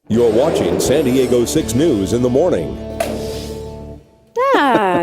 You're watching San Diego 6 News in the morning.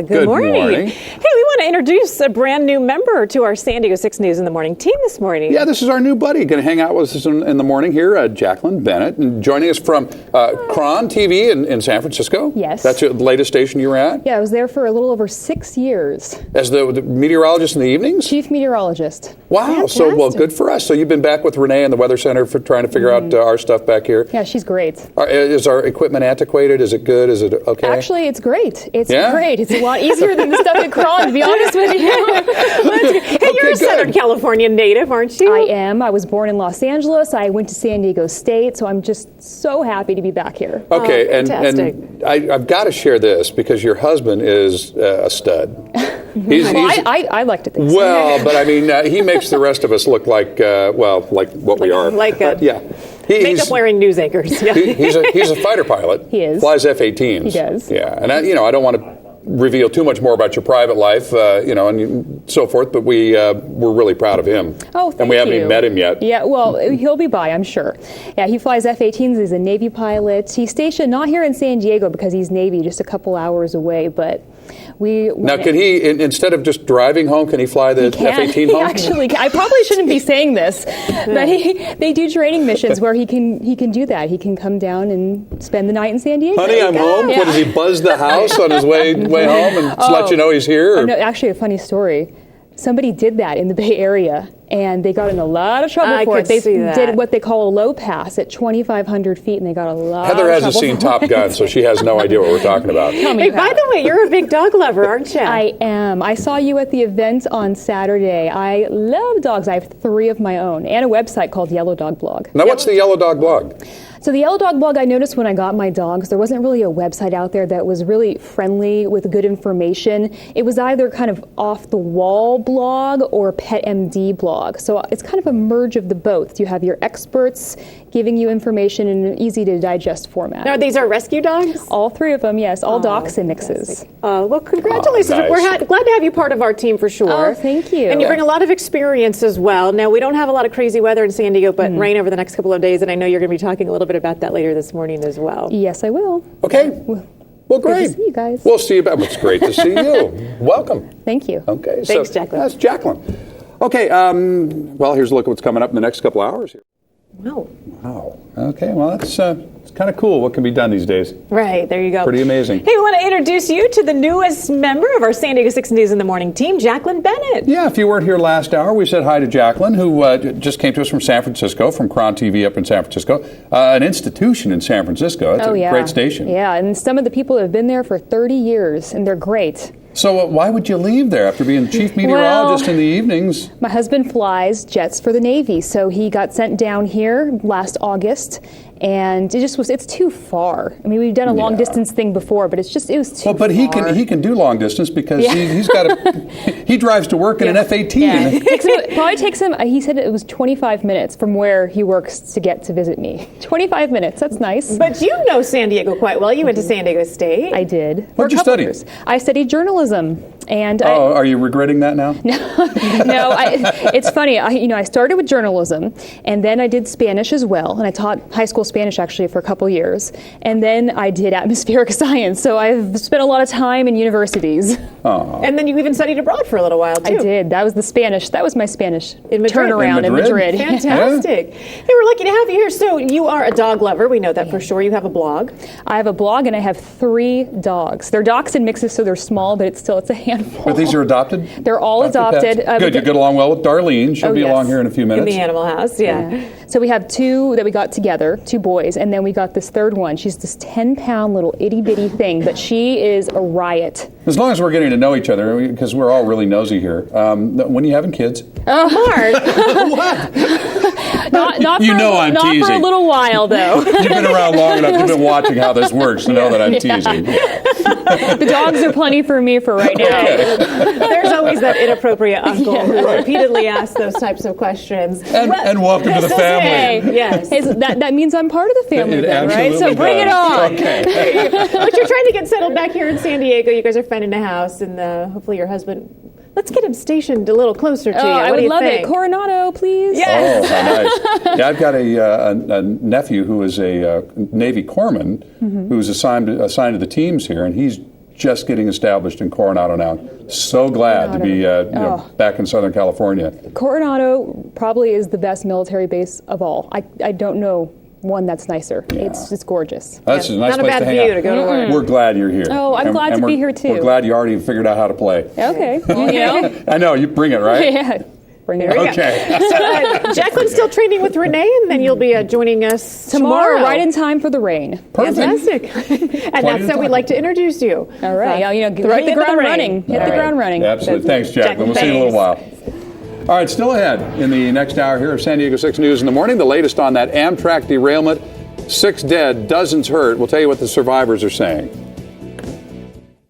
Good morning. Hey, we want to introduce a brand new member to our San Diego 6 News in the morning team this morning. Yeah, this is our new buddy. Going to hang out with us in the morning here, Jacqueline Bennett, and joining us from KRON-TV in San Francisco. Yes. That's the latest station you were at? Yeah, I was there for a little over 6 years. As the meteorologist in the evenings? Chief meteorologist. Wow. Fantastic. So, well, good for us. So you've been back with Renee in the Weather Center for trying to figure out our stuff back here. Yeah, she's great. Is our equipment antiquated? Is it good? Is it okay? Actually, it's great. It's Yeah? great. It's a lot easier than the stuff at KRON, to be honest with you. Hey, you're a Southern California native, aren't you? I am. I was born in Los Angeles. I went to San Diego State, so I'm just so happy to be back here. Okay, and fantastic. I've got to share this because your husband is a stud. I like to think so. Well, but I mean, he makes the rest of us look like what we are. Like yeah. makeup-wearing news anchors. Yeah. He's a fighter pilot. He is. Flies F-18s. He does. Yeah, and I don't want to reveal too much more about your private life, and so forth, but we're really proud of him. Oh, thank you. And we haven't even met him yet. Yeah, well, he'll be by, I'm sure. Yeah, he flies F-18s. He's a Navy pilot. He's stationed not here in San Diego because he's Navy, just a couple hours away, but Now, can he, instead of just driving home, can he fly the F-18 home? He actually can. I probably shouldn't be saying this, but they do training missions where he can do that. He can come down and spend the night in San Diego. Honey, I'm home. Yeah. What, does he buzz the house on his way home and just let you know he's here? Or? No, actually, a funny story. Somebody did that in the Bay Area, and they got in a lot of trouble for it. They did what they call a low pass at 2,500 feet, and they got a lot of trouble. Heather hasn't seen Top Gun, so she has no idea what we're talking about. Hey, by the way, you're a big dog lover, aren't you? I am. I saw you at the event on Saturday. I love dogs. I have 3 of my own, and a website called Yellow Dog Blog. Now, what's the Yellow Dog Blog? So the Yellow Dog Blog, I noticed when I got my dogs, there wasn't really a website out there that was really friendly with good information. It was either kind of off-the-wall blog or Pet MD blog. So it's kind of a merge of the both. You have your experts giving you information in an easy-to-digest format. Now, these are rescue dogs? All 3 of them, yes. All dachshund mixes. Well, congratulations. Nice. We're glad to have you part of our team for sure. Oh, thank you. And you bring a lot of experience as well. Now, we don't have a lot of crazy weather in San Diego, but rain over the next couple of days, and I know you're going to be talking a little bit about that later this morning as well. Yes, I will. Okay. Well, great. Good to see you guys. We'll see you back. It's great to see you. Welcome. Thank you. Okay. Thanks, Jacqueline. That's Jacqueline. Okay. Well, here's a look at what's coming up in the next couple hours here. Wow. Okay. Well, it's kind of cool what can be done these days. Right. There you go. Pretty amazing. Hey, we want to introduce you to the newest member of our San Diego 6 News in the Morning team, Jacqueline Bennett. Yeah, if you weren't here last hour, we said hi to Jacqueline, who just came to us from San Francisco, from KRON-TV up in San Francisco, an institution in San Francisco. It's a great station. Yeah, and some of the people have been there for 30 years, and they're great. So why would you leave there after being chief meteorologist in the evenings? My husband flies jets for the Navy, so he got sent down here last August, and it's too far. I mean, we've done a long distance thing before, but it was too far. But he can do long distance because he drives to work in an F-18. Yeah. It probably takes him, he said it was 25 minutes from where he works to get to visit me. 25 minutes, that's nice. But you know San Diego quite well. You went to San Diego State. I did. What did you study? Years. I studied journalism. And are you regretting that now? No, it's funny. I started with journalism, and then I did Spanish as well, and I taught high school Spanish actually for a couple years, and then I did atmospheric science. So I've spent a lot of time in universities. Oh. And then you even studied abroad for a little while too. I did. That was my Spanish in Madrid. turnaround in Madrid. Fantastic. Yeah. Hey, we're lucky to have you here. So you are a dog lover. We know that for sure. You have a blog. I have a blog, and I have 3 dogs. They're dachshund mixes, so they're small, but it's a handful. But these are adopted? They're all adopted. Good. You get along well with Darlene. She'll be along here in a few minutes. In the animal house, yeah. So we have 2 that we got together, 2 boys, and then we got this 3rd one. She's this 10-pound little itty-bitty thing, but she is a riot. As long as we're getting to know each other, because we're all really nosy here. When are you having kids? Oh, Mark. What? Not teasing. for a little while, though. You've been around long enough. You've been watching how this works to know that I'm teasing. The dogs are plenty for me for right now. Okay. There's always that inappropriate uncle who repeatedly asks those types of questions. And welcome to the family. Yes. Hey, that means I'm part of the family then, right? So bring it on. Okay. But you're trying to get settled back here in San Diego. You guys are finding a house, and hopefully your husband Let's get him stationed a little closer to you. I What do would you love think? it. Coronado, please. Yeah. Oh, how nice. Yeah, I've got a nephew who is a Navy corpsman who's assigned to the teams here, and he's just getting established in Coronado now. So glad to be back in Southern California. Coronado probably is the best military base of all. I don't know one that's nicer. Yeah. It's just gorgeous. That's a nice Not a place bad to hang view out. to go to work. We're glad you're here. Oh, I'm glad to be here, too. We're glad you already figured out how to play. Okay. I know, you bring it, right? Yeah. Bring it There on. we go. Okay. So, Jacqueline's still training with Renee, and then you'll be joining us Tomorrow, right in time for the rain. Perfect. Fantastic. And that's how we'd like to introduce you. All right. Right Hit the into ground rain. running. Hit All the right. ground running. Absolutely. Thanks, Jacqueline. We'll see you in a little while. All right, still ahead in the next hour here of San Diego 6 News in the Morning. The latest on that Amtrak derailment. 6 dead, dozens hurt. We'll tell you what the survivors are saying.